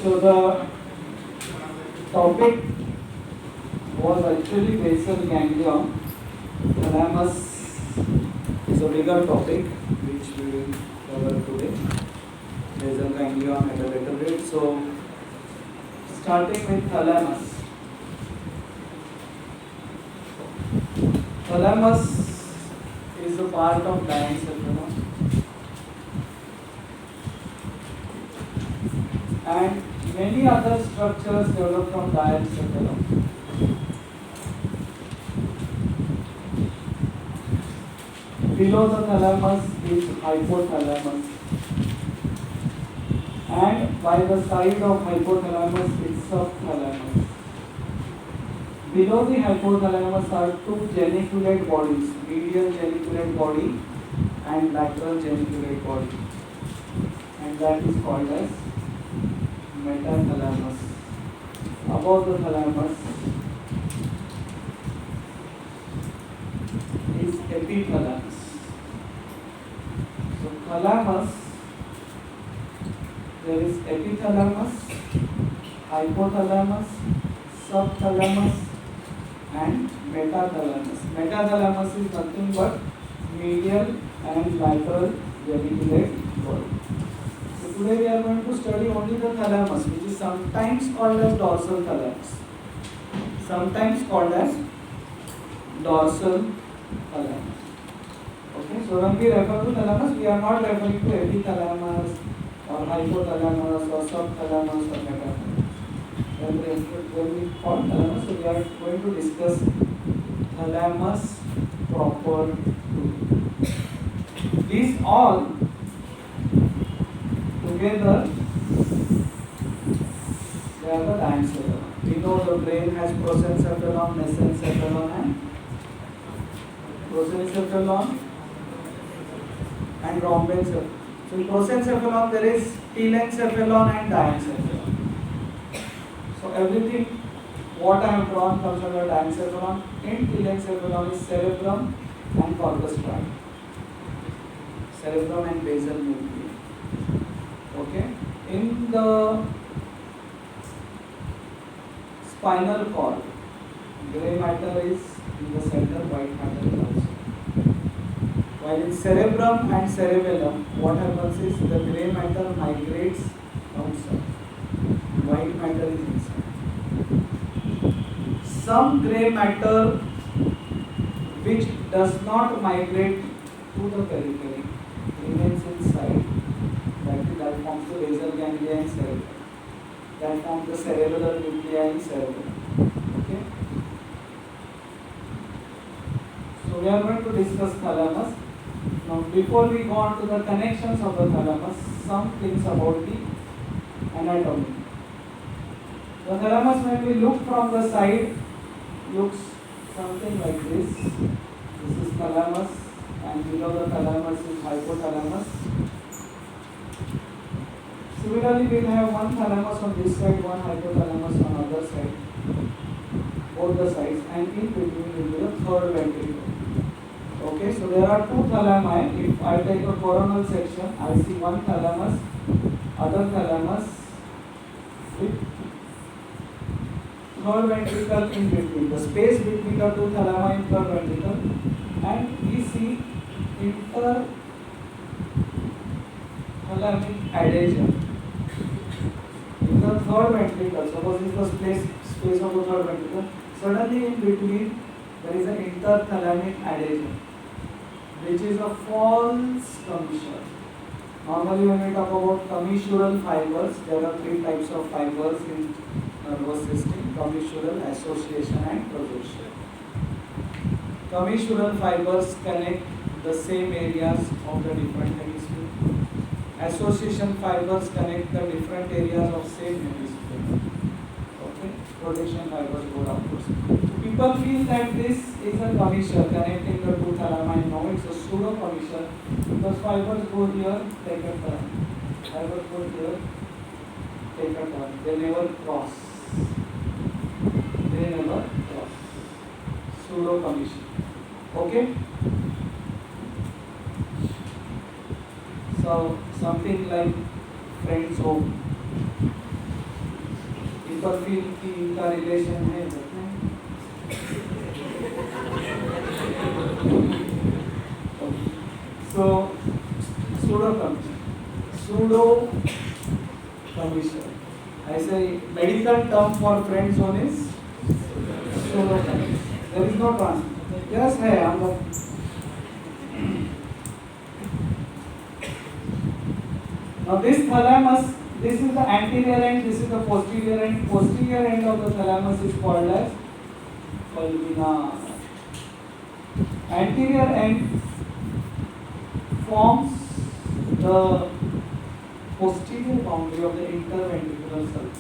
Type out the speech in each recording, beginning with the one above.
So the topic was actually basal ganglion. Thalamus is a bigger topic which we will cover today. Basal ganglion at a later date. So starting with thalamus. Thalamus is a part of diencephalon and many other structures develop from diencephalon. Below the thalamus is hypothalamus, and by the side of hypothalamus is subthalamus. Below the hypothalamus are two geniculate bodies, medial geniculate body and lateral geniculate body, and that is called as metathalamus. Above the thalamus is epithalamus. So thalamus, there is epithalamus, hypothalamus, subthalamus and metathalamus. Metathalamus is nothing but medial and lateral geniculate body. So today we are going to study only the thalamus, which is sometimes called as dorsal thalamus. Sometimes called as dorsal thalamus. Okay, so when we refer to thalamus, we are not referring to epithalamus or hypothalamus or subthalamus or metathalamus. When we call thalamus, so we are going to discuss thalamus proper today. These all together they are the diencephalon. We know the brain has prosencephalon, mesencephalon and prosencephalon and rhombencephalon. So in prosencephalon there is telencephalon and diencephalon. So everything what I have drawn comes under diencephalon. In telencephalon is cerebrum and corpus triangle. Cerebrum and basal nuclei. Okay. In the spinal cord, grey matter is in the center, white matter is also. While in cerebrum and cerebellum, what happens is the grey matter migrates outside, white matter is inside. Some grey matter which does not migrate to the periphery remains inside. That forms the basal ganglia and cerebellum. That forms the cerebellar nuclei in cerebellum. Okay. So we are going to discuss thalamus. Now before we go on to the connections of the thalamus, some things about the anatomy. The thalamus, when we look from the side, looks something like this. This is thalamus and below the thalamus is hypothalamus. Similarly, we will have one thalamus on this side, one hypothalamus on other side, both the sides, and in between will be the third ventricle. Okay, so there are two thalami. If I take a coronal section, I see one thalamus, other thalamus with third ventricle in between. The space between the two thalami in third ventricle, and we see interthalamic adhesion. In the third ventricle, suppose this is the space of the third ventricle, suddenly in between there is an interthalamic adhesion, which is a false commissure. Normally when we talk about commissural fibers, there are three types of fibers in nervous system: commissural, association and projection. Commissural fibers connect the same areas of the different hemispheres. Association fibers connect the different areas of same hemisphere. Okay, projection fibers go downwards. So people feel that this is a commissure connecting the two thalami. No, it's a pseudo commissure because fibers go here, take a turn. Fibers go here, take a turn. They never cross. They never cross. Pseudo commissure. Okay. So something like friends home. people feel कि इनका relation है but नहीं. So pseudo commission. I say medical term for friend zone is pseudo commission. There is no translation. Yes है हम लोग. Now this thalamus, this is the anterior end, this is the posterior end. Posterior end of the thalamus is called as pulvina. Anterior end forms the posterior boundary of the interventricular cells.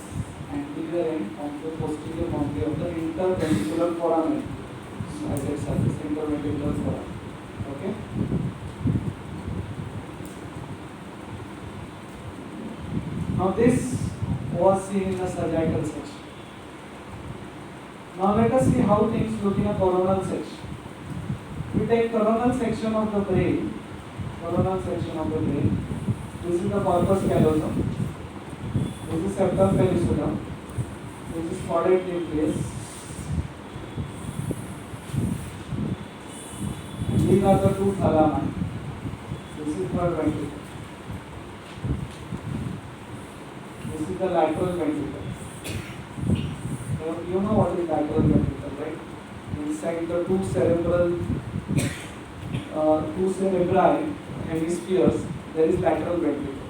Anterior end forms the posterior boundary of the interventricular foramen. I said surface, interventricular foramen. Okay. Now this was seen in the sagittal section. Now let us see how things look in a coronal section. We take coronal section of the brain. Coronal section of the brain. This is the corpus callosum. This is septum pellucidum. This is caudate nucleus. These are the two thalami. This is third ventricle. This is the lateral ventricle. So you know what is lateral ventricle, right? Inside the two cerebri hemispheres, there is lateral ventricle.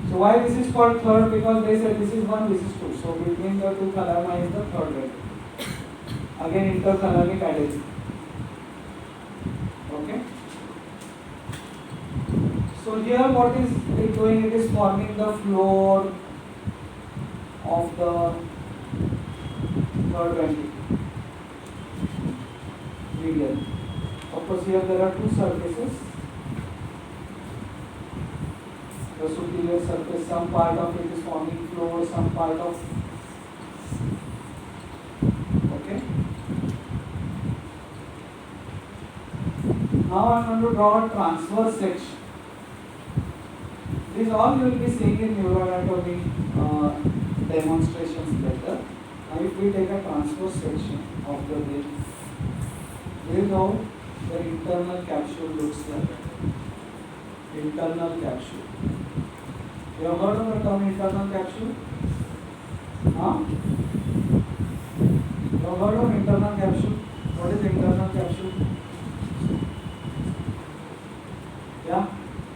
So why this is called third? Because they said this is one, this is two. So between the two thalami is the third ventricle. Again interthalamic adhesion. Okay. So here what is it doing? It is forming the floor of the third ventricle. Medial. Of course, here there are two surfaces. The superior surface, some part of it is forming floor, some part of. Okay. Now I am going to draw a transverse section. This all you will be seeing in neuroanatomy demonstrations later. Now if we take a transverse section of the brain, this is how the internal capsule looks like. Internal capsule. You have heard of the term internal capsule? Huh? You have heard of internal capsule? What is internal capsule? Yeah?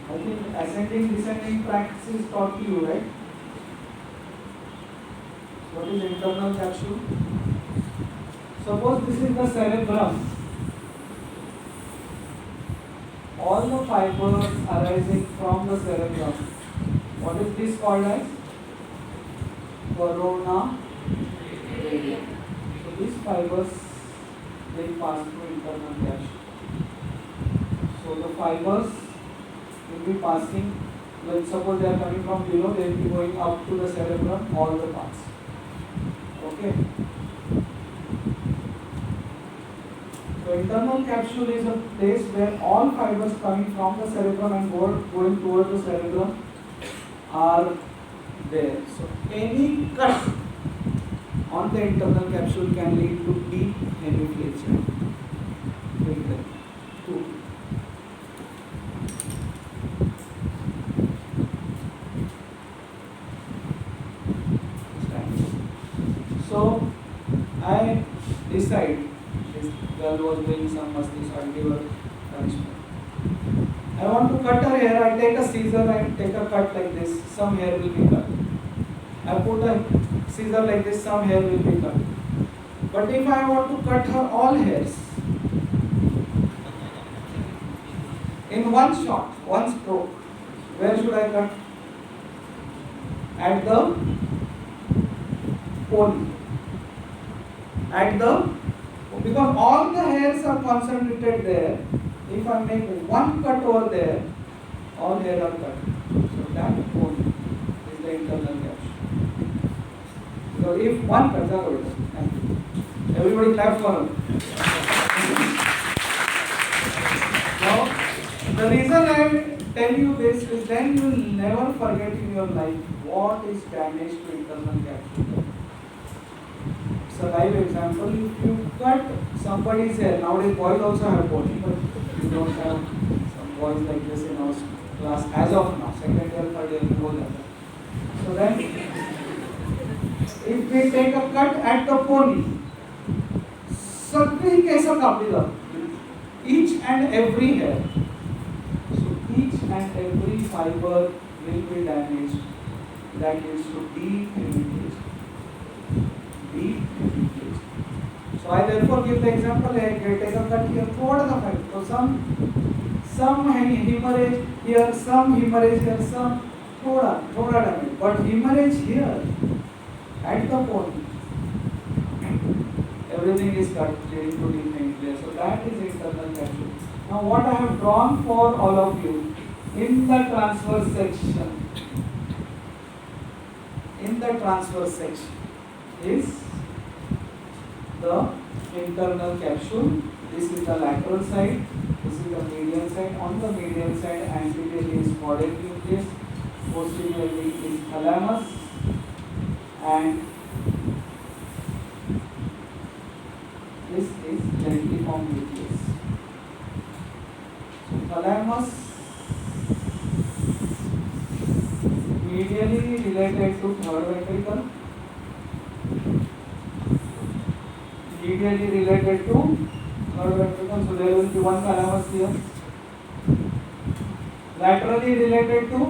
I think ascending, descending tracts is taught to you, right? What is internal capsule? Suppose this is the cerebrum. All the fibers arising from the cerebrum. What is this called as? Corona radial. So these fibers they pass through internal capsule. So the fibers will be passing. Let's suppose they are coming from below, they will be going up to the cerebrum, all the parts. Okay. So internal capsule is a place where all fibers coming from the cerebrum and going towards the cerebrum are there. So any cut on the internal capsule can lead to deep hemiplegia. So I decide. This girl was doing some masti, so I give her punishment. I want to cut her hair. I take a scissor and take a cut like this. Some hair will be cut. I put a scissor like this. Some hair will be cut. But if I want to cut her all hairs in one shot, one stroke, where should I cut? At the pony. At the, because all the hairs are concentrated there. If I make one cut over there, all hair are cut. So that pony is the internal capsule. So if one cut, everybody clap for her. Now, the reason I tell you this is then you will never forget in your life what is damage to internal capsule. So live example, if you cut somebody's hair, nowadays boys also have pony, but you don't have some boys like this in our class as of now, second year, third year, more than that. So then, if we take a cut at the pony, सगळी case कापली जातात, each and every hair. So each and every fiber will be damaged. That leads to deep hemorrhage. Deep hemorrhage. So I therefore give the example. I take a cut here. थोड़ा सा fibre. So some hemorrhage here, some hemorrhage here, some थोड़ा damage. But hemorrhage here at the point. Everything is cut leading to deep hemorrhage. So that is internal capsule. Now what I have drawn for all of you in the transverse section. In the transverse section is the internal capsule. This is the lateral side. This is the medial side. On the medial side, anteriorly is caudate nucleus. Posteriorly is thalamus, and this is lentiform nucleus. So thalamus medially related to third ventricle, medially related to third ventricle, so there will be one thalamus here. Laterally related to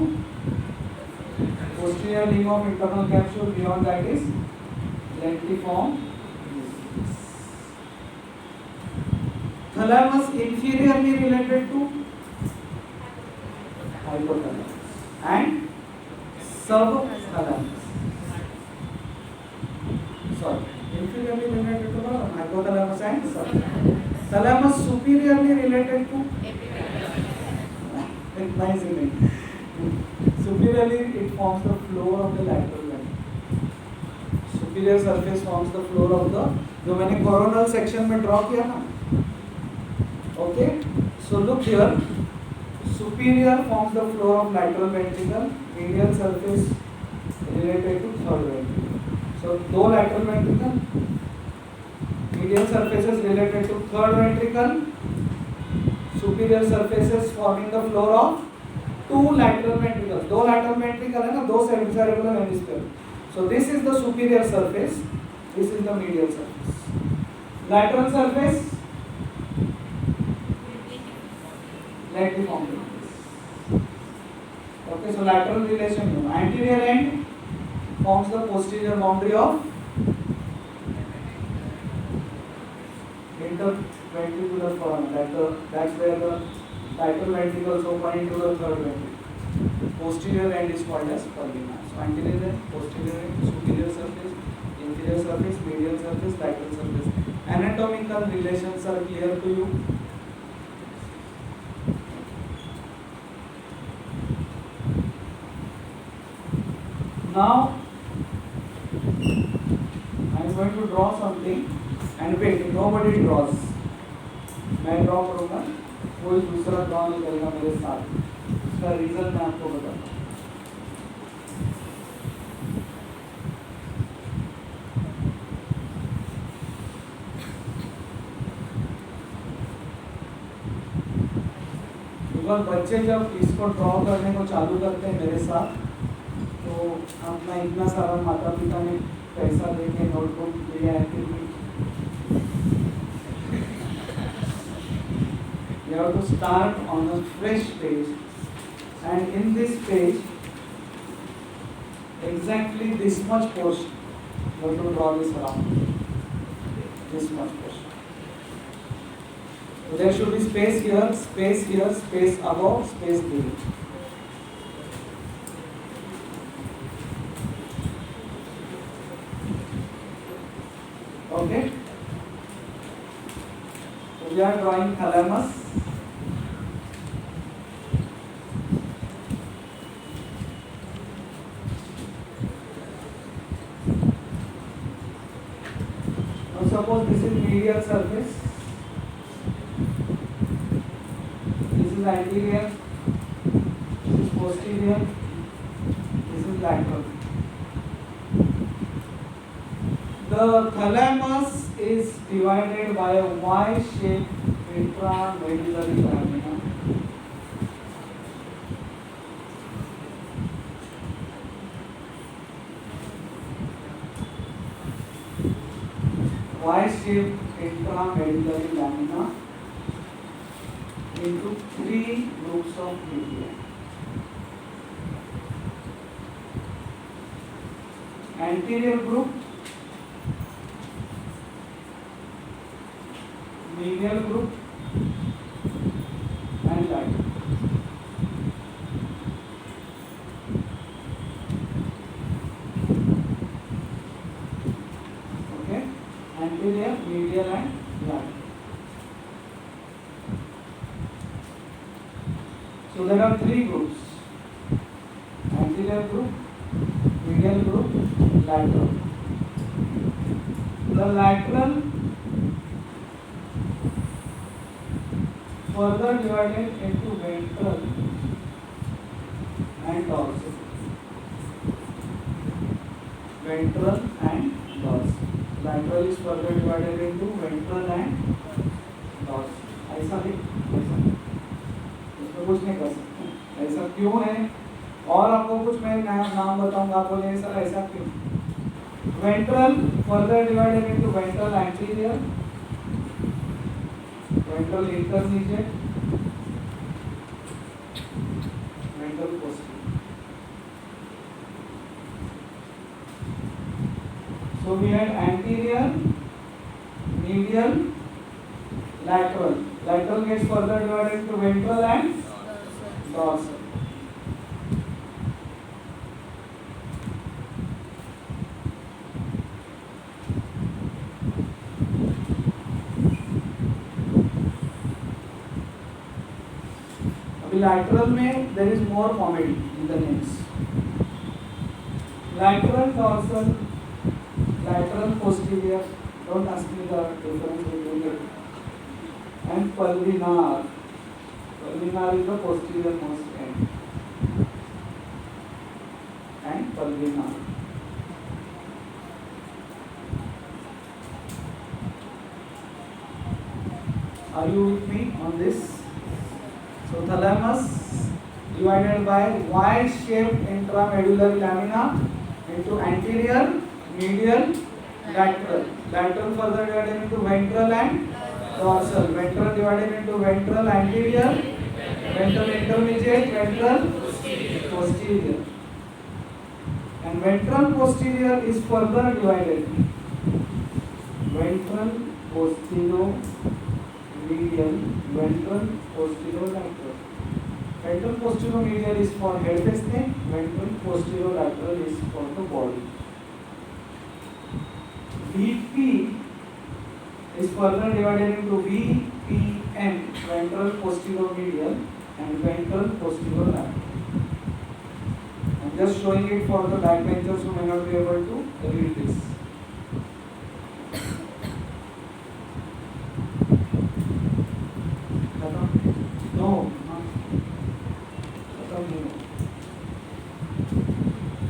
posterior limb of internal capsule, beyond that is lentiform. Thalamus inferiorly related to hypothalamus and subthalamus. Sorry, inferiorly related to the hypothalamus and subthalamus. Thalamus superiorly related to nice image. Superiorly it forms the floor of the lateral ventricle. Superior surface forms the floor of the, जो मैंने coronal section में draw किया ना. Okay, so look here. Superior forms the floor of lateral ventricle. Medial surface related to third ventricle. So दो lateral ventricle. Medial surfaces related to third ventricle. Superior surfaces forming the floor of two lateral ventricles. दो lateral ventricle है ना, दो cerebellar hemisphere. So this is the superior surface. This is the medial surface. Lateral surface. Lentiform nucleus. Okay, so lateral relation. Anterior end forms the posterior boundary of interventricular foramen. That's where the lateral ventricles open into the third ventricle. Posterior end is called as purlina. So anterior end, posterior end, superior surface, inferior surface, medial surface, lateral surface. Anatomical relations are clear to you. Now I am going to draw something, and wait, nobody draws. मैं draw करूँगा, कोई दूसरा draw नहीं करेगा मेरे साथ. इसका reason मैं आपको बताता हूँ. बिकॉज बच्चे जब इसको ड्रॉ करने को चालू करते हैं मेरे साथ, तो अपना इतना सारा माता पिता ने पैसा देके नोटबुक दिया है, फिर भी you have to start on a fresh page, and in this page exactly this much portion you have to draw this around, this much portion. So there should be space here, space above, space below. Okay, so we are drawing thalamus. Now suppose this is medial surface, this is anterior, this is posterior, this is lateral. The The thalamus is divided by a Y-shaped intramedullary lamina. Y-shaped intramedullary lamina into 3 groups of nuclei. Anterior group, medial group, and lateral. Okay, anterior, medial, and lateral. So there are 3 groups: anterior group, medial group, lateral. The lateral further divided into ventral and dorsal. Ventral and dorsal. Lateral is further divided into ventral and dorsal. ऐसा नहीं, ऐसा इसमें कुछ नहीं कर सकते. ऐसा क्यों है? और आपको कुछ मैं नया नाम बताऊंगा, आप बोलेंगे सर ऐसा क्यों? Ventral further divided into ventral anterior, ventral intermediate, ventral posterior. So we had anterior, medial, lateral. Lateral gets further divided into ventral and dorsal. Lateral में there is more comedy in the names. Lateral dorsal, lateral posterior. Don't ask me the difference between it. And pulvinar. Pulvinar is the posterior most end. And pulvinar. Are you with me on this? So thalamus divided by Y-shaped intramedullary lamina into anterior, medial, lateral. Lateral further divided into ventral and dorsal. Ventral divided into ventral anterior, ventral intermediate, ventral posterior. And ventral posterior is further divided. Ventral posterior, medial, ventral posterior, lateral. Ventral posterior medial is for head neck, ventral posterior lateral is for the body. VP is further divided into VPM, ventral posterior medial, and ventral posterior lateral. I am just showing it for the backbenchers who may not be able to read this.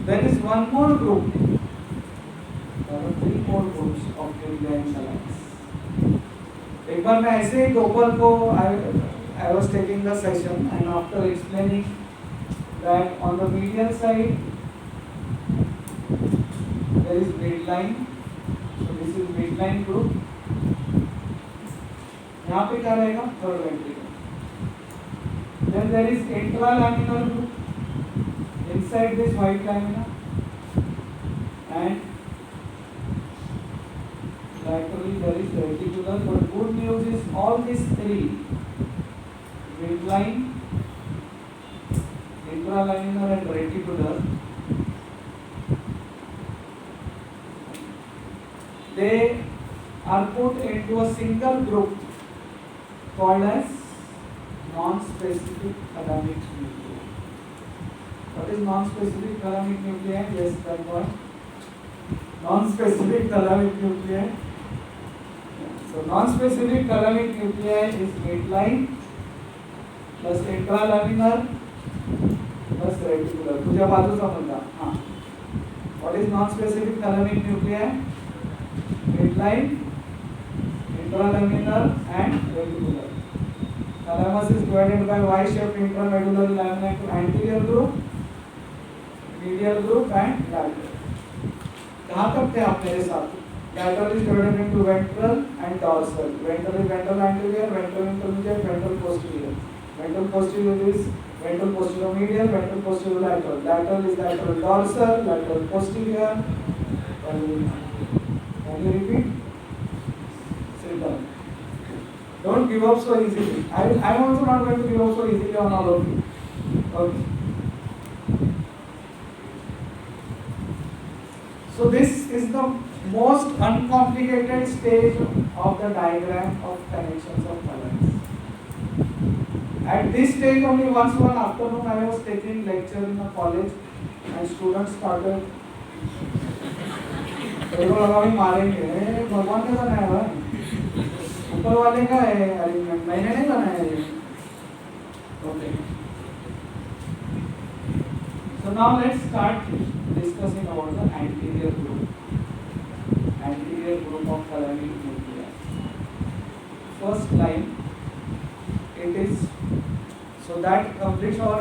There is one more group. There are 3 more groups of nuclei and thalamus. एक बार मैं ऐसे ही दोपहर को I was taking the session, and after explaining that on the medial side there is midline. So this is midline group. यहाँ पे क्या रहेगा? Third ventricle. Then there is intralaminar group. Inside this white lamina, and laterally there is reticular. But good news is all these 3, midline, intralaminar and reticular, they are put into a single group called as non-specific thalamic nuclei. What is non-specific thalamic nuclei? Yes, that one. Non-specific thalamic nuclei. So non-specific thalamic nuclei is midline plus intralaminar plus reticular. तुझ्या बाजूचा मुद्दा. हाँ. What is non-specific thalamic nuclei? midline, intralaminar and reticular. Thalamus is divided by Y-shaped intramedullary lamina to anterior group, medial group and lateral. कहाँ तक थे आप मेरे साथ? Lateral is divided into ventral and dorsal. Ventral is ventral anterior, ventral intermediate, ventral posterior. Ventral posterior is ventral posterior medial, ventral posterior lateral. Lateral is lateral dorsal, lateral posterior. Can you repeat? Sit down. Don't give up so easily. I am also not going to give up so easily on all of you. Okay. So this is the most uncomplicated stage of the diagram of connections of phalanx. At this stage only once one afternoon I was taking lecture in a college and students started मारेंगे भगवान ने बनाया हुआ ऊपर वाले का है arrangement मैंने नहीं बनाया ये okay so now let's start discussing about the anterior group of thalamic nuclei. First line it is so that completes our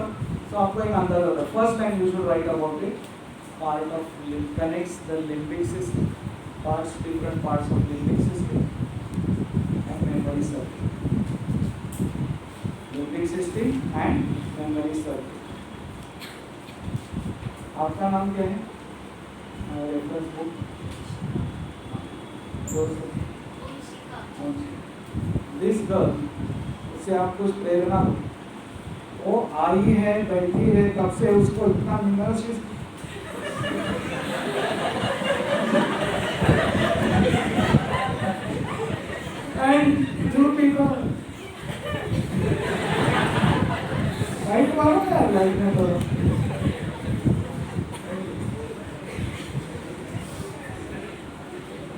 so आपको एक अंदाजा होता है first line you should write about it part of connects the limbic system different parts of limbic system and memory circuit limbic system and memory circuit. आपका नाम क्या है reference book this girl उससे आप कुछ प्रेरणा वो आई है बैठी है तब से उसको इतना निराश and two people right मारो यार लाइट में तो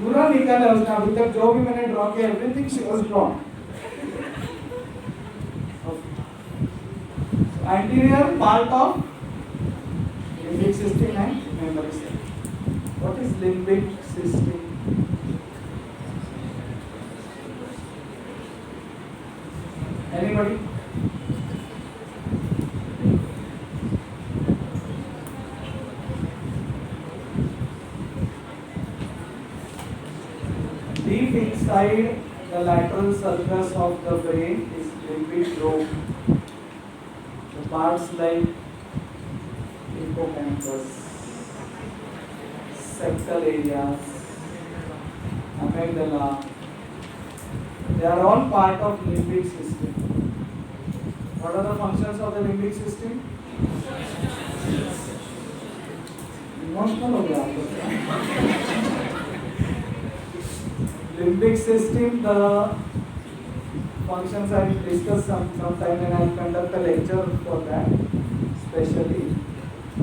पूरा निकाला उसने अभी तक जो भी मैंने ड्रॉ किया everything she was drawn anterior part of limbic system and memory system. What is limbic system? Anybody? Deep inside the lateral surface of the brain is limbic rope. The parts like hippocampus, septal areas, amygdala, they are all part of limbic system. What are the functions of the limbic system? Emotional हो गया आपको limbic system, the functions I will discuss sometime and I will conduct a lecture for that specially.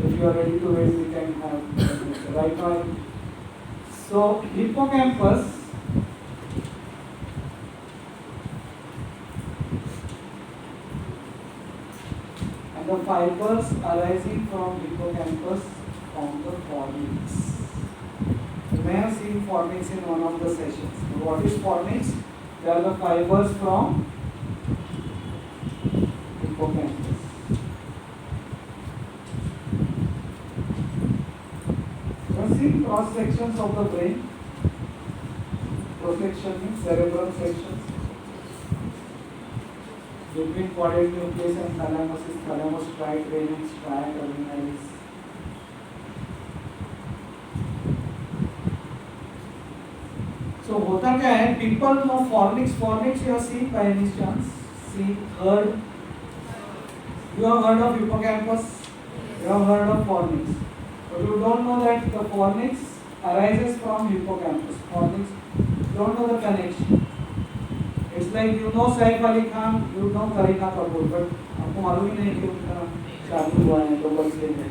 If you are ready to wait, we can have right now. So hippocampus and the fibers arising from hippocampus form the fornix. You may have seen fornix in one of the sessions. What is fornix? They are the fibers from hippocampus. You have seen cross sections of the brain. Prosection means cerebral sections. Between quadrate nucleus and thalamus is thalamus tricranium stria terminalis. So होता क्या है? People know fornix. Fornix you have seen by any chance? Heard? You have heard of hippocampus? You have heard of fornix. But you don't know that the fornix arises from hippocampus. Fornix, you don't know the connection. It's like you know Saif Ali Khan, you know Kareena Kapoor, but आपको मालूम ही नहीं कि उनका शादी हुआ है तो बस ये है.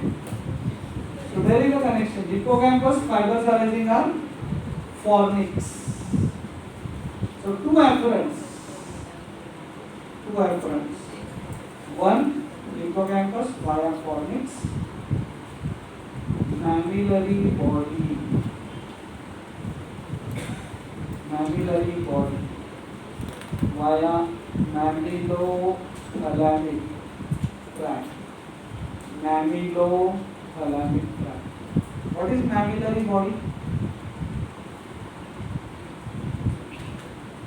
So there is a connection. Hippocampus fibers arising are fornix. So two afferents. One hippocampus via fornix, mammillary body. mammillary body via mammillothalamic tract. Mammillothalamic tract. What is mammillary body?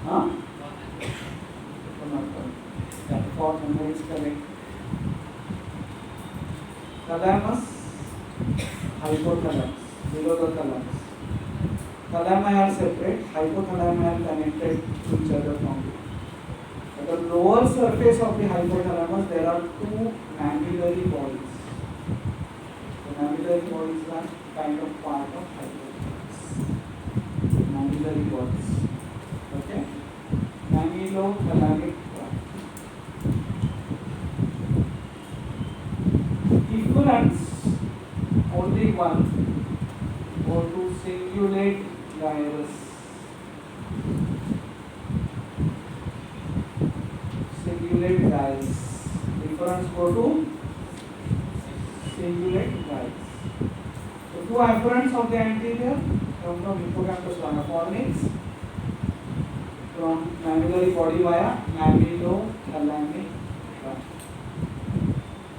Huh? That fourth number is correct. Thalamus, hypothalamus, below the thalamus. Thalami are separate, hypothalami are connected to each other from it. At the lower surface of the hypothalamus, there are two mammillary bodies. The mammillary bodies are kind of part of hypothalamus. Mammillary bodies. Okay? Mammillothalamic tract. Efferents, only one, go to cingulate gyrus. Cingulate gyrus. Efferents go to cingulate gyrus. So two efferents of the anterior come from hippocampus via fornix, from mammillary body via mammillothalamic tract.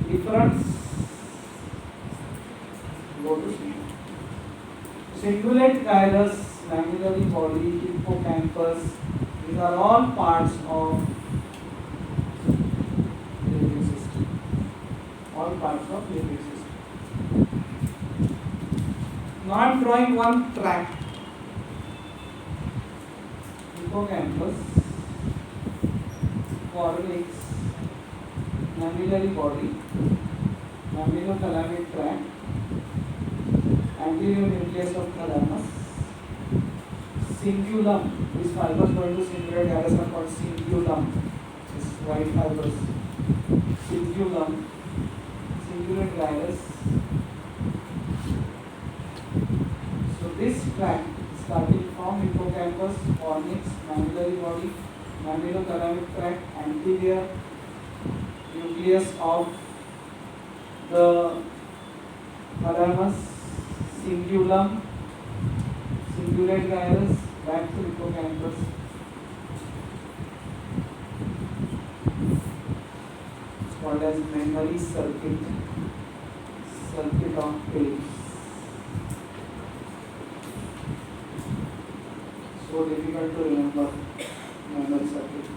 Efferents go to cingulate gyrus, mammillary body, hippocampus. These are all parts of limbic system. All parts of limbic system. Now I am drawing one tract. Hippocampus, fornix, mammillary body, mammillothalamic tract, anterior nucleus of thalamus, cingulum. These fibers going to cingulate gyrus are called cingulum. This white fibers. Cingulum, cingulate gyrus. So this tract starting from hippocampus, fornix, mammillary body, mammillothalamic tract, anterior nucleus of the thalamus, cingulum, cingulate gyrus, back to hippocampus. It's called as memory circuit, circuit of Phillips. So difficult to remember memory circuit.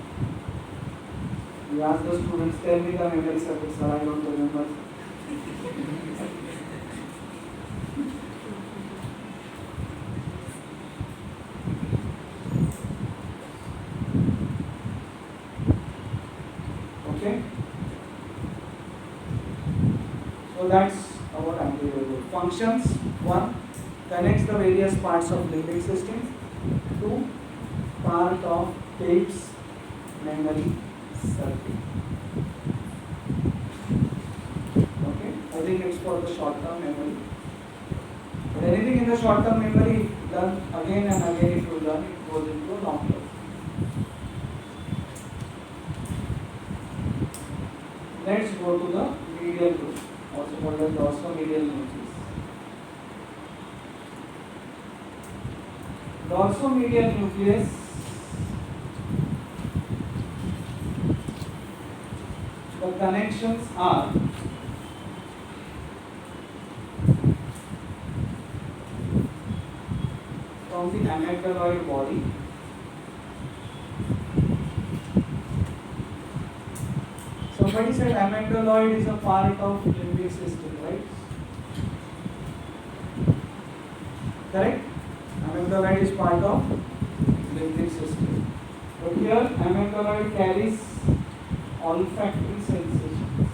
You ask the students, tell me the memory circuit, sir, I don't remember. Okay? So that's about anterior lobe. Functions: 1. Connects the various parts of limbic system. 2. Part of Phillips memory circuit. Okay? I think it's for the short term memory. But anything in the short term memory, done again and again, if you learn, it goes into long term. Let's go to the medial lobe, also called as dorsomedial nucleus. Dorsomedial nucleus the connections are from the amygdaloid body somebody said amygdaloid is a part of limbic system, right? Correct? Amygdaloid is part of limbic system. But here amygdaloid carries olfactory sensation.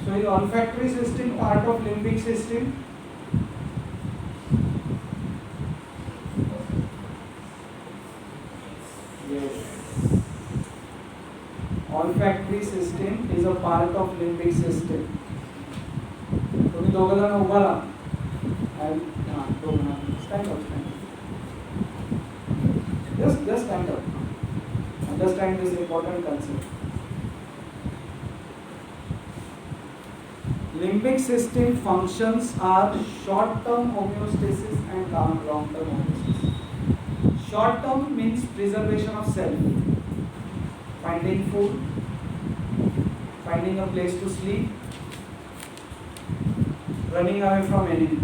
So is olfactory system part of limbic system? Yes. Olfactory system is a part of limbic system. तुम्ही दोघं जण उभा राहा. Stand up. Just stand up. Understand this important concept. Limbic system functions are short-term homeostasis and long-term homeostasis. Short-term means preservation of self, finding food, finding a place to sleep, running away from enemy.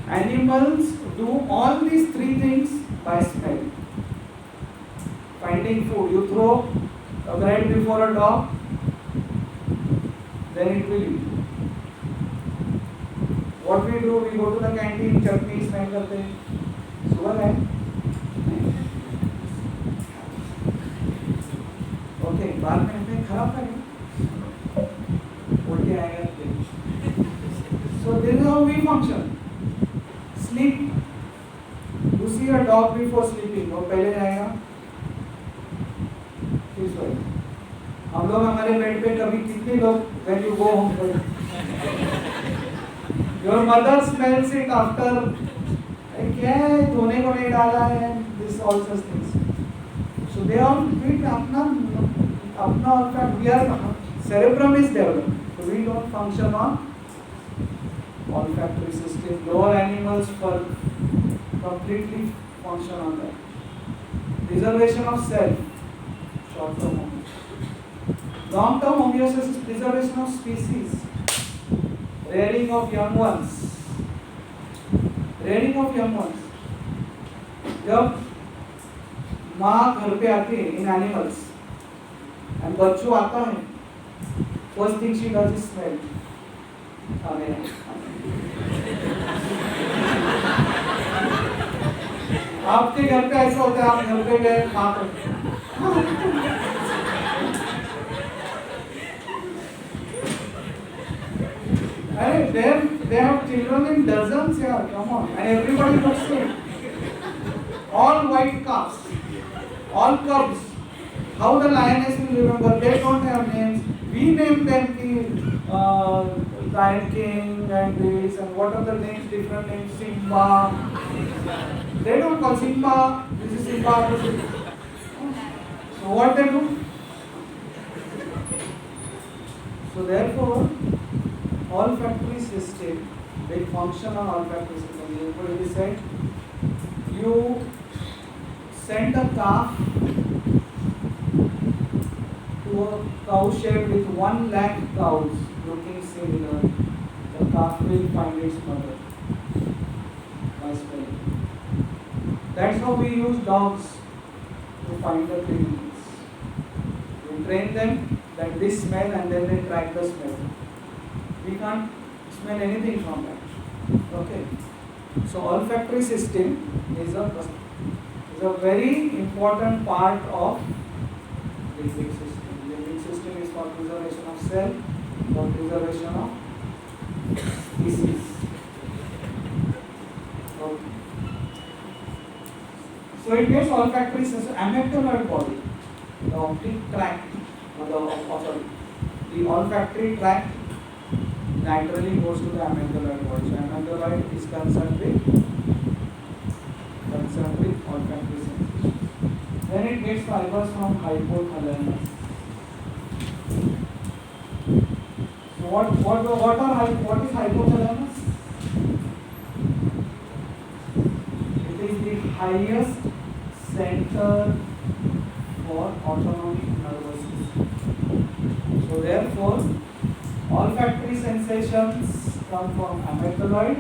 Animals do all these three things by smell. Finding food, you throw a bread before a dog, then it will eat. What we do, we go to the canteen, chutney smell करते, sugar है? Okay, बाद में खराब करें, उल्टी आएगा. So this is how we function. Sleep. You see a dog before sleeping, वो पहले जाएगा, फिर सोएगा. हम लोग हमारे बेड पे कभी कितने लोग when you go home, your mother smells it after, क्या है धोने को नहीं डाला है, this all such things. So they all fit अपना olfact. We are cerebrum is developed, so we don't function on olfactory system. Lower animals completely function on that. Preservation of self, short-term homeostasis. Long-term homeostasis is preservation of species. Rearing of young ones. Rearing of young ones. जब माँ घर पे आती है in animals and बच्चों आता है, first thing she does is smell. आपके घर पे ऐसा होता है, आप घर पे गए माँ को अरे they have children in dozens here, come on, and everybody looks same. All white calves, all cubs. How the lioness will remember? They don't have names. We name them Lion King and this, and what are the names? Different names. Simba. They don't call Simba. This is Simba. This is. So what they do? So therefore, olfactory system, they function on olfactory system. It is said, you send a calf to a cow shed with 1 lakh cows looking similar. The calf will find its mother by smelling. That's how we use dogs to find the criminals. We train them that this smell and then they track the smell. We can't smell anything from that. Okay. So olfactory system is a very important part of limbic system. Limbic system is for preservation of cell, for preservation of species. Okay. So it gets olfactory system, amygdaloid body, the optic tract, the olfactory tract naturally goes to the amygdaloid body. So amygdaloid is concerned with olfactory sensation. Then it gets fibers from hypothalamus. So what is hypothalamus? It is the highest center for autonomic nervous system. So therefore, olfactory sensations come from amygdaloid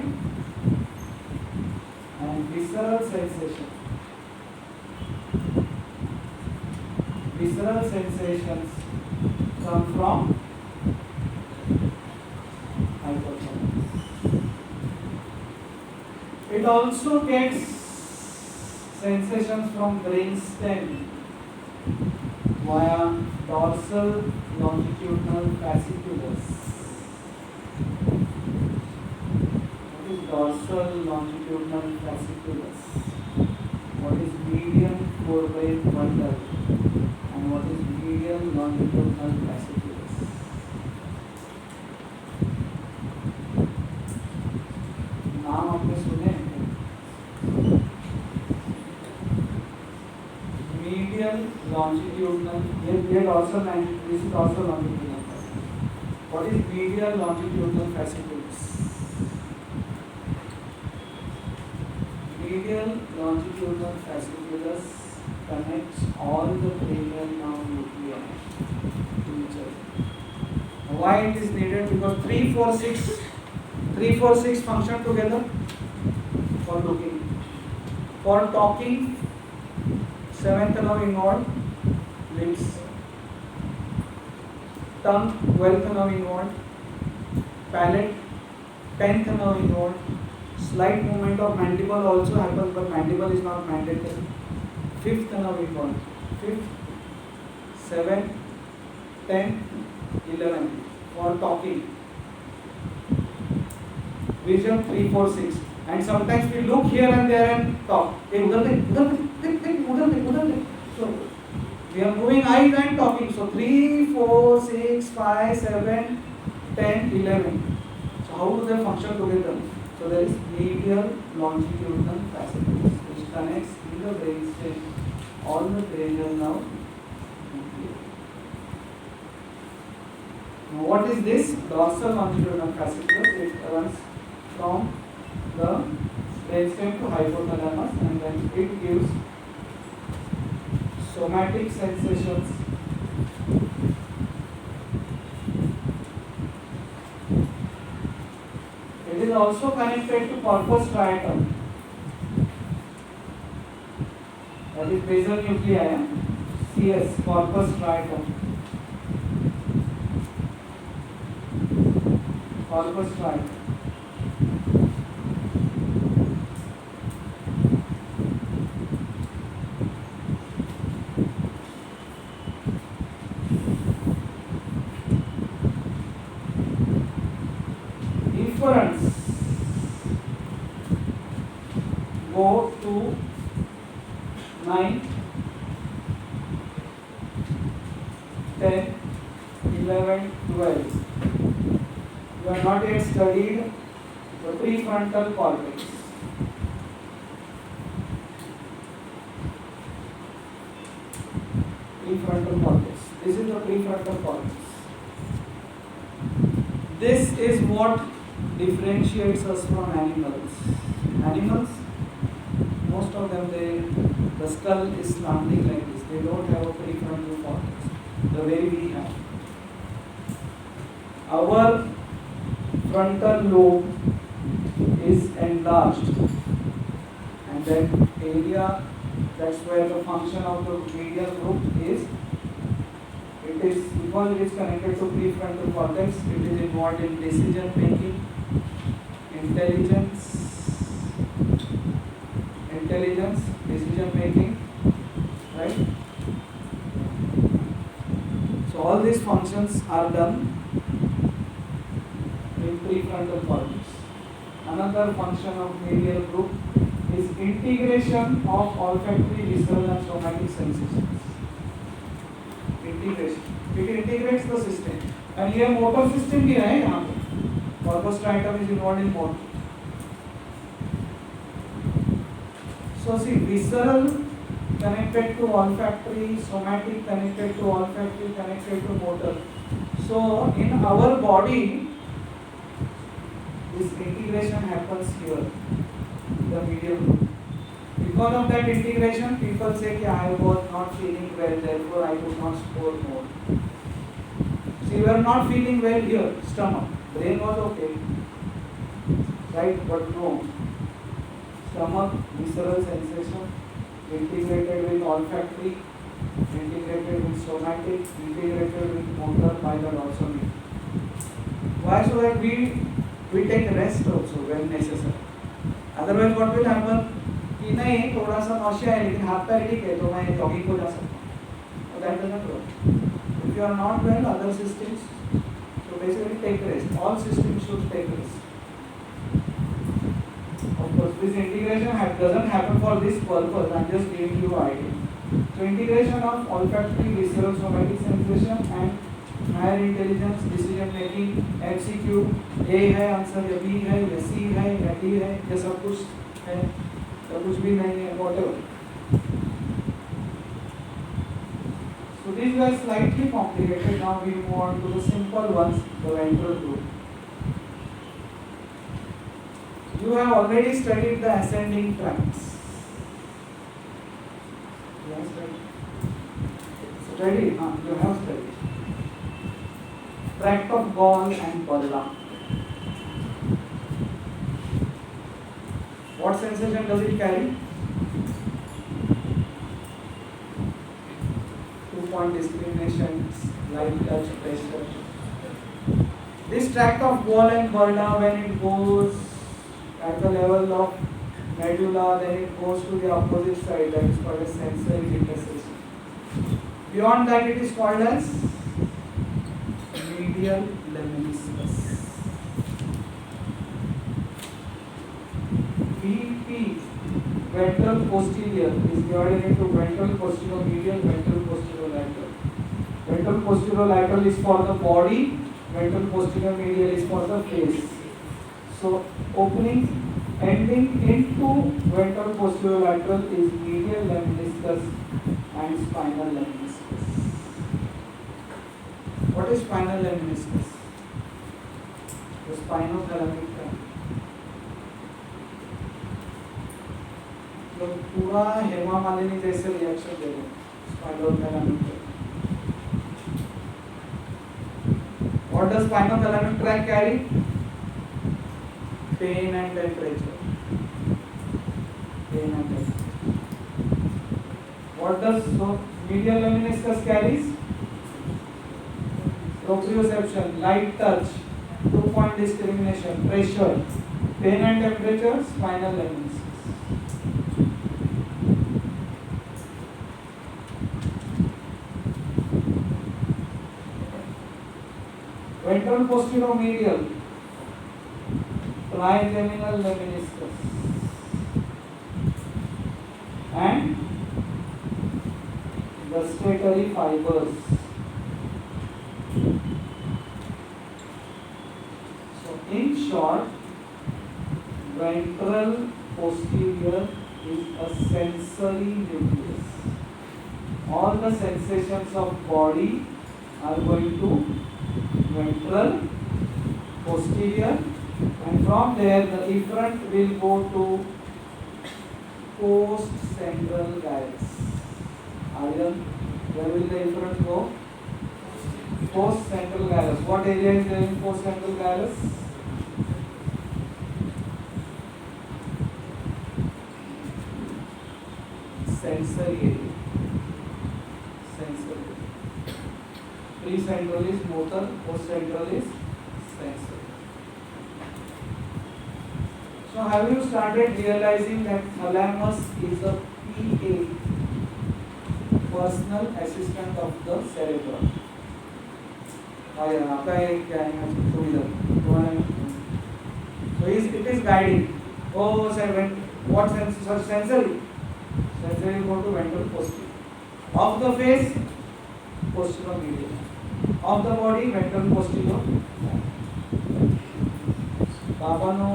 and visceral sensation. Visceral sensations come from hypothalamus. It also gets sensations from brainstem via dorsal longitudinal fasciculus. What is dorsal longitudinal fasciculus? What is median forebrain bundle? And what is median longitudinal fasciculus? नाम आपने सुने? Medial longitudinal, ये dorsal longitudinal, this is dorsal longitudinal. What is medial longitudinal fasciculus? Medial longitudinal fasciculus connects all the cranial nerve nuclei to each other. Why it is needed? Because 3, 4, 6 function together for looking. For talking, 7th nerve involved, lips. Tongue, 12th nerve involved. Palate, 10th nerve involved. Slight movement of mandible also happens, but mandible is not mandatory. 5th nerve involved. 5th, 7th, 10th, 11th for talking. Vision 3, 4, 6. And sometimes we look here and there and talk. Hey, udhar dekh. So we are moving eyes and talking. So 3, 4, 6, 5, 7, 10, 11. So how do they function together? So there is medial longitudinal fasciculus which connects in the brainstem all the cranial nerve. Now what is this? Dorsal longitudinal fasciculus. It runs from the brainstem to hypothalamus, and then it gives somatic sensations. It is also connected to corpus striatum, that is basal nuclei, CS, corpus striatum. Corpus striatum. Efferents go to 9, 10, 11, 12. We have not yet studied the prefrontal cortex. Prefrontal cortex. This is the prefrontal cortex. This is what differentiates us from animals. Animals, most of them, the skull is slanting like this. They don't have a prefrontal cortex the way we have. Our frontal lobe is enlarged, and that area, that's where the function of the medial group is. It is because it is connected to prefrontal cortex. It is involved in decision making, intelligence, decision making, right? So all these functions are done in prefrontal cortex. Another function of medial group is integration of olfactory, visceral and somatic sensations. Integration. It integrates the system. And here motor system भी है यहाँ पे. Corpus striatum is involved in motor. So see, visceral connected to olfactory, somatic connected to olfactory, connected to motor. So in our body, this integration happens here, the medial group. Because of that integration, people say that I was not feeling well, therefore I could not score more. See, you are not feeling well here, stomach. Brain was okay, right? But no. Stomach, visceral sensation, integrated with olfactory, integrated with somatic, integrated with motor by the dorsal nerve. Why? So that we take rest also when necessary. Otherwise, what will happen? कि नहीं थोड़ा सा nausea है लेकिन हाथ पैर ठीक है तो मैं जॉगिंग को जा सकता हूँ. That doesn't work. If you are not well, other systems, so basically take rest. All systems should take rest. Of course, this integration doesn't happen for this purpose. I'm just giving you an idea. So integration of olfactory, visceral, somatic sensation and higher intelligence, decision making, MCQ, A है answer, या B है, या C है, या D है, या सब कुछ है, या कुछ भी नहीं है, whatever. So So these were slightly complicated. Now we move on to the simple ones, the ventral group. You have already studied the ascending tracts. You have studied? You have studied. Tract of Gall and Burla. What sensation does it carry? 2-point discrimination, light touch, pressure. This tract of Gall and Burla, when it goes at the level of medulla, then it goes to the opposite side, that is called as sensory depressation. Beyond that, it is called as medial lemniscus. VP, ventral posterior, is divided into ventral posteromedial, ventral posterolateral. Ventral posterolateral is for the body, ventral posteromedial is for the face. So, ending into ventral posterolateral is medial lemniscus and spinal lemniscus. What is spinal lemniscus? The spinothalamic tract. तो पूरा हेमा मालिनी जैसे reaction दे रहे spinothalamic tract. What does spinothalamic tract carry? Pain and temperature. Pain and temperature. What does medial lemniscus carries? Proprioception, light touch, 2-point discrimination, pressure, pain and temperature, spinal lemniscus. Ventral posteromedial, trigeminal lemniscus and gustatory fibers. So in short, ventral posterior is a sensory nucleus. All the sensations of body are going to ventral posterior, and from there the efferent will go to post-central gyrus. Aryan, where will the efferent go? Post-central gyrus. What area is there in post-central gyrus? Sensory area. Sensory. Pre-central is motor, post-central is sensory. So have you started realizing that thalamus is a PA, personal assistant of the cerebrum? So it is guiding. Oh, what sense? Sensory. Sensory go to ventral posterior. Of the face, posteromedial. Of the body, ventral posterior. Babano,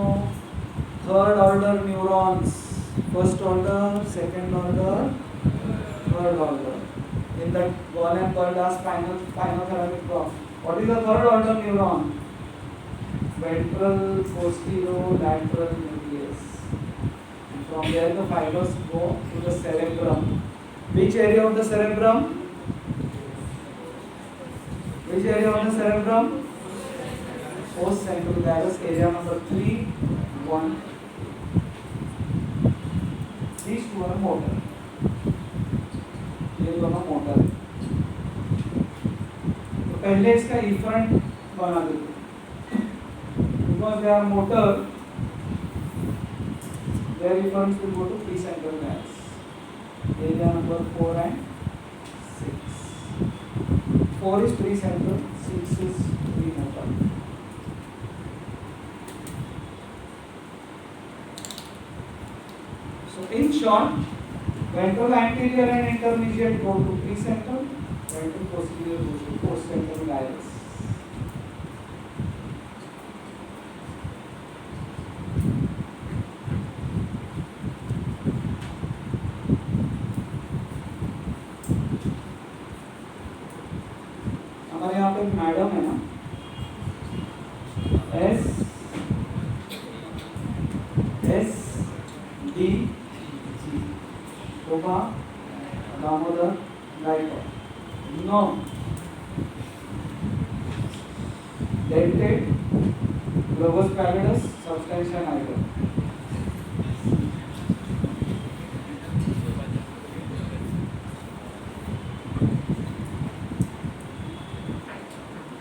third order neurons, first order, second order, third order. In the Gall and Burla spinothalamic block. What is the third order neuron? Ventral posterolateral nucleus. And from there the fibers go to the cerebrum. Which area of the cerebrum? Which area of the cerebrum? Post-central gyrus, area number 3, 1. These two are motor. ये दोनों motor है. तो पहले इसका efferent बना देते. Because they are motor, their efferents will go to precentral gyrus. Area number 4 and 6. 4 is precentral, 6 is premotor. So in short, ventral anterior and intermediate go to precentral, ventral posterior goes to postcentral gyrus. हमारे यहाँ पे madam है ना, S D G, Shobha Damodar Gaikwad. No, dentate, globus pallidus, substantia nigra.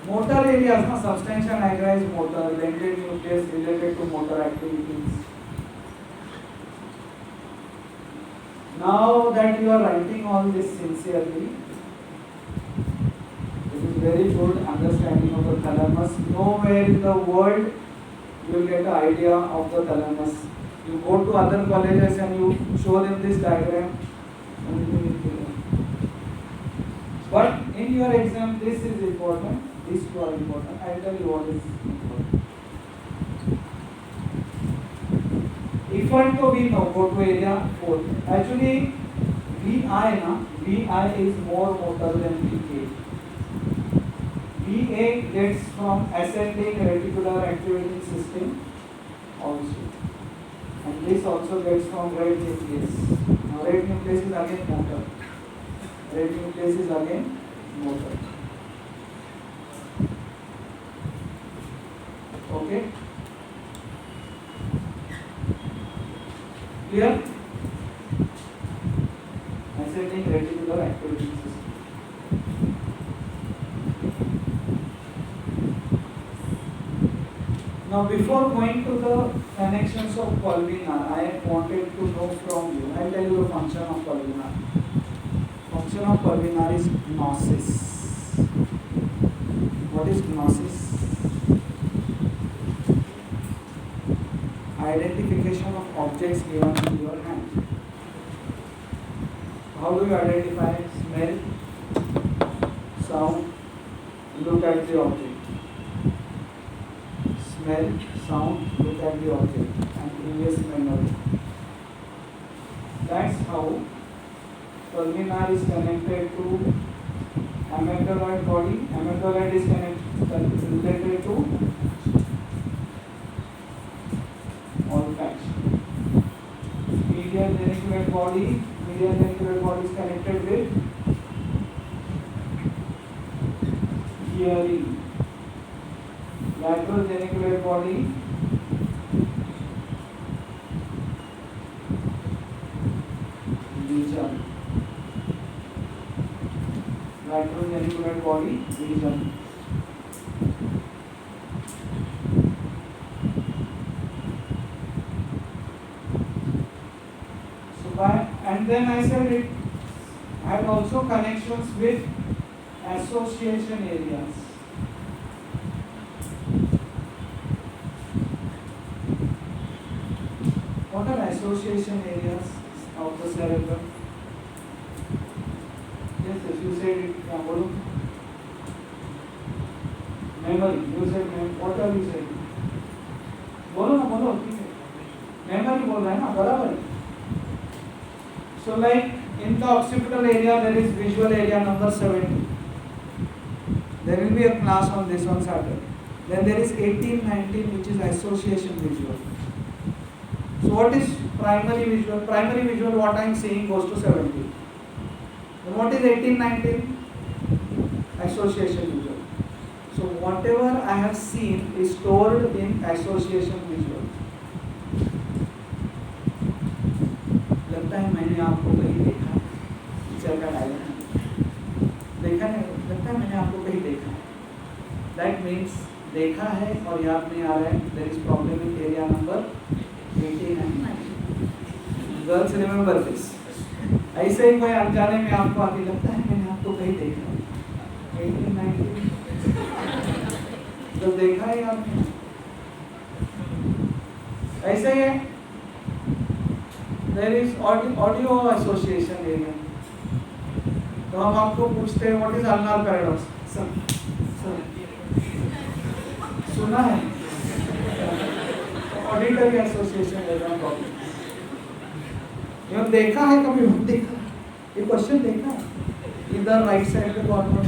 Motor areas, na, substantia nigra is motor, dentate nucleus related to motor activities. Now that you are writing all this sincerely, it is very good understanding of the thalamus. Nowhere in the world you will get an idea of the thalamus. You go to other colleges and you show them this diagram, but in your exam this is important, these two are important. I will tell you what is important. Effort to we know, go to area 4. Actually VI na, VI is more motor than VA. VA gets from ascending reticular activating system also, and this also gets from red nucleus. Now red nucleus is again motor. Red nucleus is again motor. Okay? Clear? Ascending reticular activating system. Now before going to the connections of pulvinar, I wanted to know from you. I will tell you the function of pulvinar. Function of pulvinar is gnosis. What is gnosis? Identification of objects given in your hand. How do you identify? Smell, sound, look at the object. Smell, sound, look at the object, and previous memory. That's how pulvinar is connected to amygdaloid body. Amygdaloid is related to olfaction. Medial geniculate body. Medial geniculate body is connected with hearing. Lateral geniculate body vision. Lateral geniculate body vision. So and then I said it had also connections with association areas. What are association areas of the cerebrum? Yes, if you said it, memory. You said memory. What are you saying? बोलो ना, बोलो. Memory बोल रहा है ना, बराबर है. So like in the occipital area there is visual area number 70. There will be a class on this on Saturday. Then there is 18, 19 which is association visual. So what is primary visual? Primary visual, what I am saying goes to 70. Then what is 18, 19? Association visual. So whatever I have seen is stored in association visual. लगता है मैंने आपको कहीं देखा है. Teacher का dialogue देखा है, लगता है मैंने आपको कहीं देखा है. That means देखा है और याद नहीं आ रहा है. There is problem in area number 18 and 19. Girls remember this. ऐसे ही कोई अनजाने में आपको आगे लगता है मैंने आपको कहीं देखा है. 18, 19 जब देखा है आपने. ऐसे ही है. There is audio association area. तो हम आपको पूछते हैं what is ulnar paradox? सुना है? Auditory association area. ये देखा है कभी? देखा. ये क्वेश्चन देखा है? इधर राइट साइड पे corner.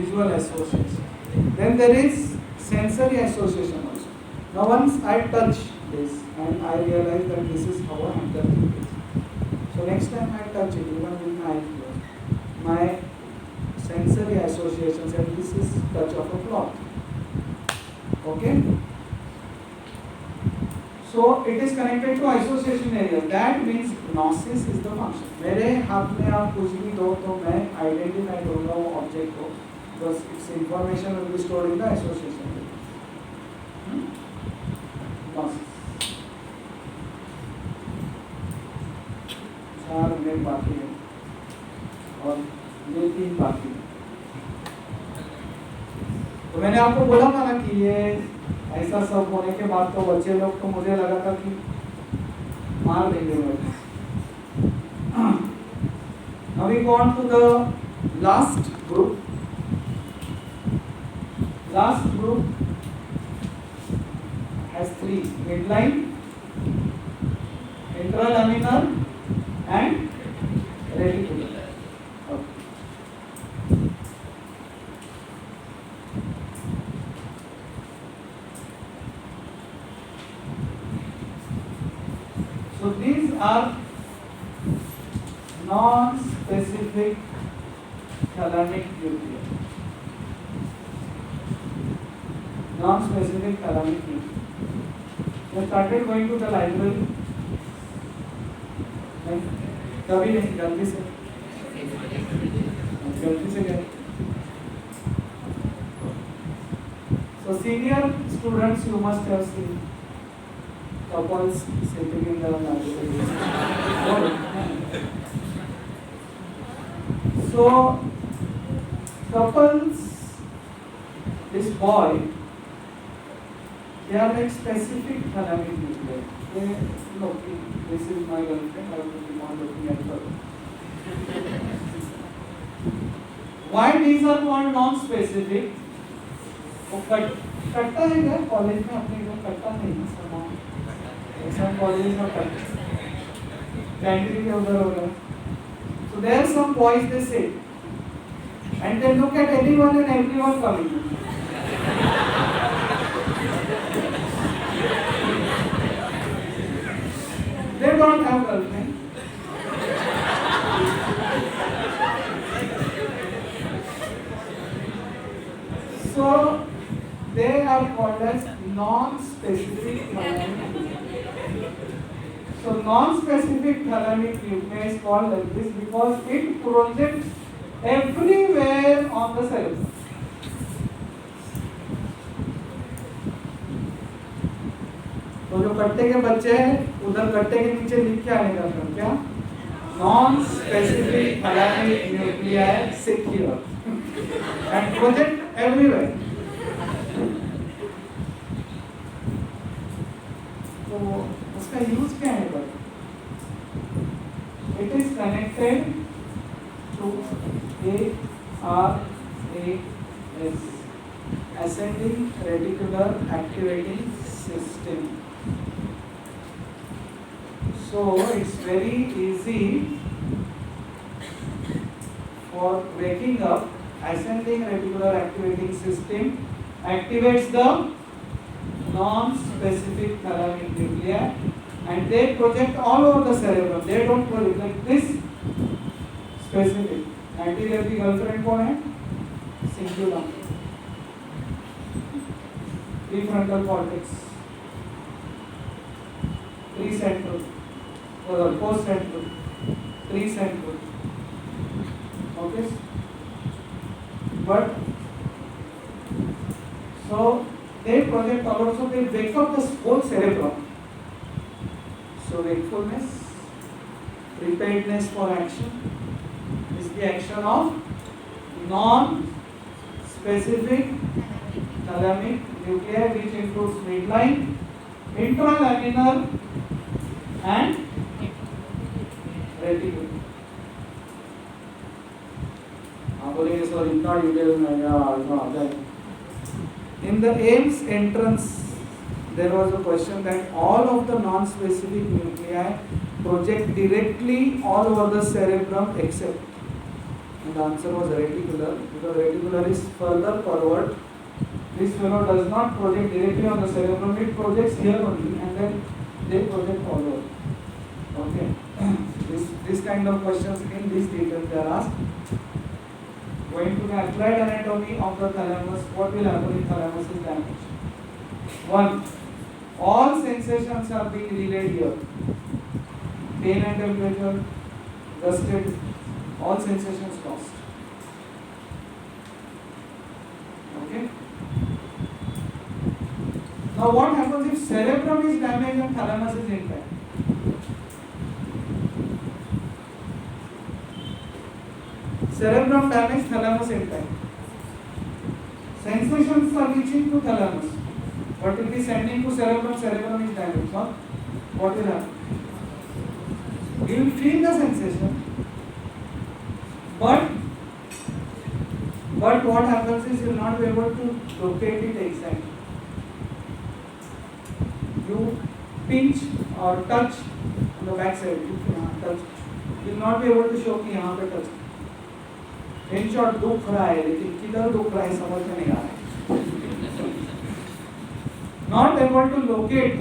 visual association. Then there is sensory association also. Now once I touch this and I realize that this is how a handkerchief is. So next time I touch it, even with my eyes closed, my sensory association says this is touch of a cloth. Okay? So it is connected to association area. That means gnosis is the function. मेरे हाथ में आप कुछ भी दो तो मैं identify करूँगा वो object को, because its information will be stored in the association area. Gnosis. 4 minute बाकी है और ये 3 बाकी है. तो मैंने आपको बोला था ना कि ये ऐसा सब होने के बाद तो बच्चे लोग तो मुझे लगा था कि मार देंगे मुझे. Now we go on to the last group. Last group has 3: midline, intralaminar, and reticular. So these are non-specific thalamic nuclei. Non-specific thalamic nuclei. I started going to the library. कभी नहीं, गलती से गए. So senior students, you must have seen couples sitting in the library. So couples, this boy, they are like specific thalamic nuclei. Look, this is my girlfriend, I will be not looking at her. Why these are called non-specific? वो कट्टा है क्या college में अपने को कट्टा नहीं है सर, some colleges are कट्टा कैंटीन के उधर हो रहा है. So there are some boys, they sit and they look at anyone and everyone coming. They don't have girlfriend. So they are called as non-specific thalamic nuclei. So non-specific thalamic nuclei is called like this because it projects everywhere on the cerebellum. तो जो कट्टे के बच्चे हैं उधर कट्टे के नीचे लिख के आने का था क्या? Non specific thalamic nuclei secure and project everywhere. तो उसका यूज क्या है भाई? It is connected to ARAS, ascending reticular activating system. So it's very easy for waking up. Ascending reticular activating system activates the non-specific thalamic nuclei and they project all over the cerebrum. They don't project like this specific. Anterior की girlfriend कौन है? Cingulum. Prefrontal cortex. Precentral. Or postcentral. Precentral. Okay. But so they project all over, so they wake up the whole cerebrum. So wakefulness, preparedness for action is the action of non-specific thalamic nuclei, which includes midline, intralaminar, and reticular. आप बोलेंगे sir इतना detail में क्या आ जाए? In the AIIMS entrance, there was a question that all of the non-specific nuclei project directly all over the cerebrum except And the answer was reticular, because reticular is further forward. This fellow does not project directly on the cerebrum, it projects here only and then they project forward. Okay. This kind of questions in this detail they are asked. Going to the applied anatomy of the thalamus, what will happen if thalamus is damaged? 1. All sensations are being relayed here. Pain and temperature, gusted, all sensations lost. Okay. Now what happens if cerebrum is damaged and thalamus is intact? Cerebrum damaged, thalamus intact. Sensations are reaching to thalamus, but it is sending to cerebrum, cerebrum is damaged. So what will happen? You will feel the sensation, but what happens is you will not be able to locate it exactly. You pinch or touch on the back side, touch. You will not be able to show कि यहाँ पे touch. In short, दुख रहा है, लेकिन किधर दुख रहा है समझ में नहीं आ रहा है. Not able to locate.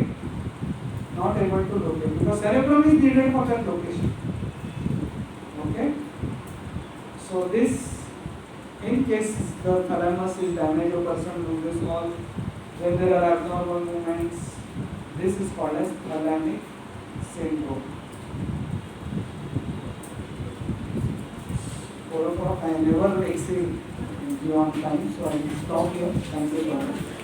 Not able to locate because cerebrum is needed for that location. Okay. So this, in case the thalamus is damaged, a person loses all. When there are abnormal movements, this is called as thalamic syndrome. 4 o'clock. I never exceed beyond time, so I will stop here. Thank you very much.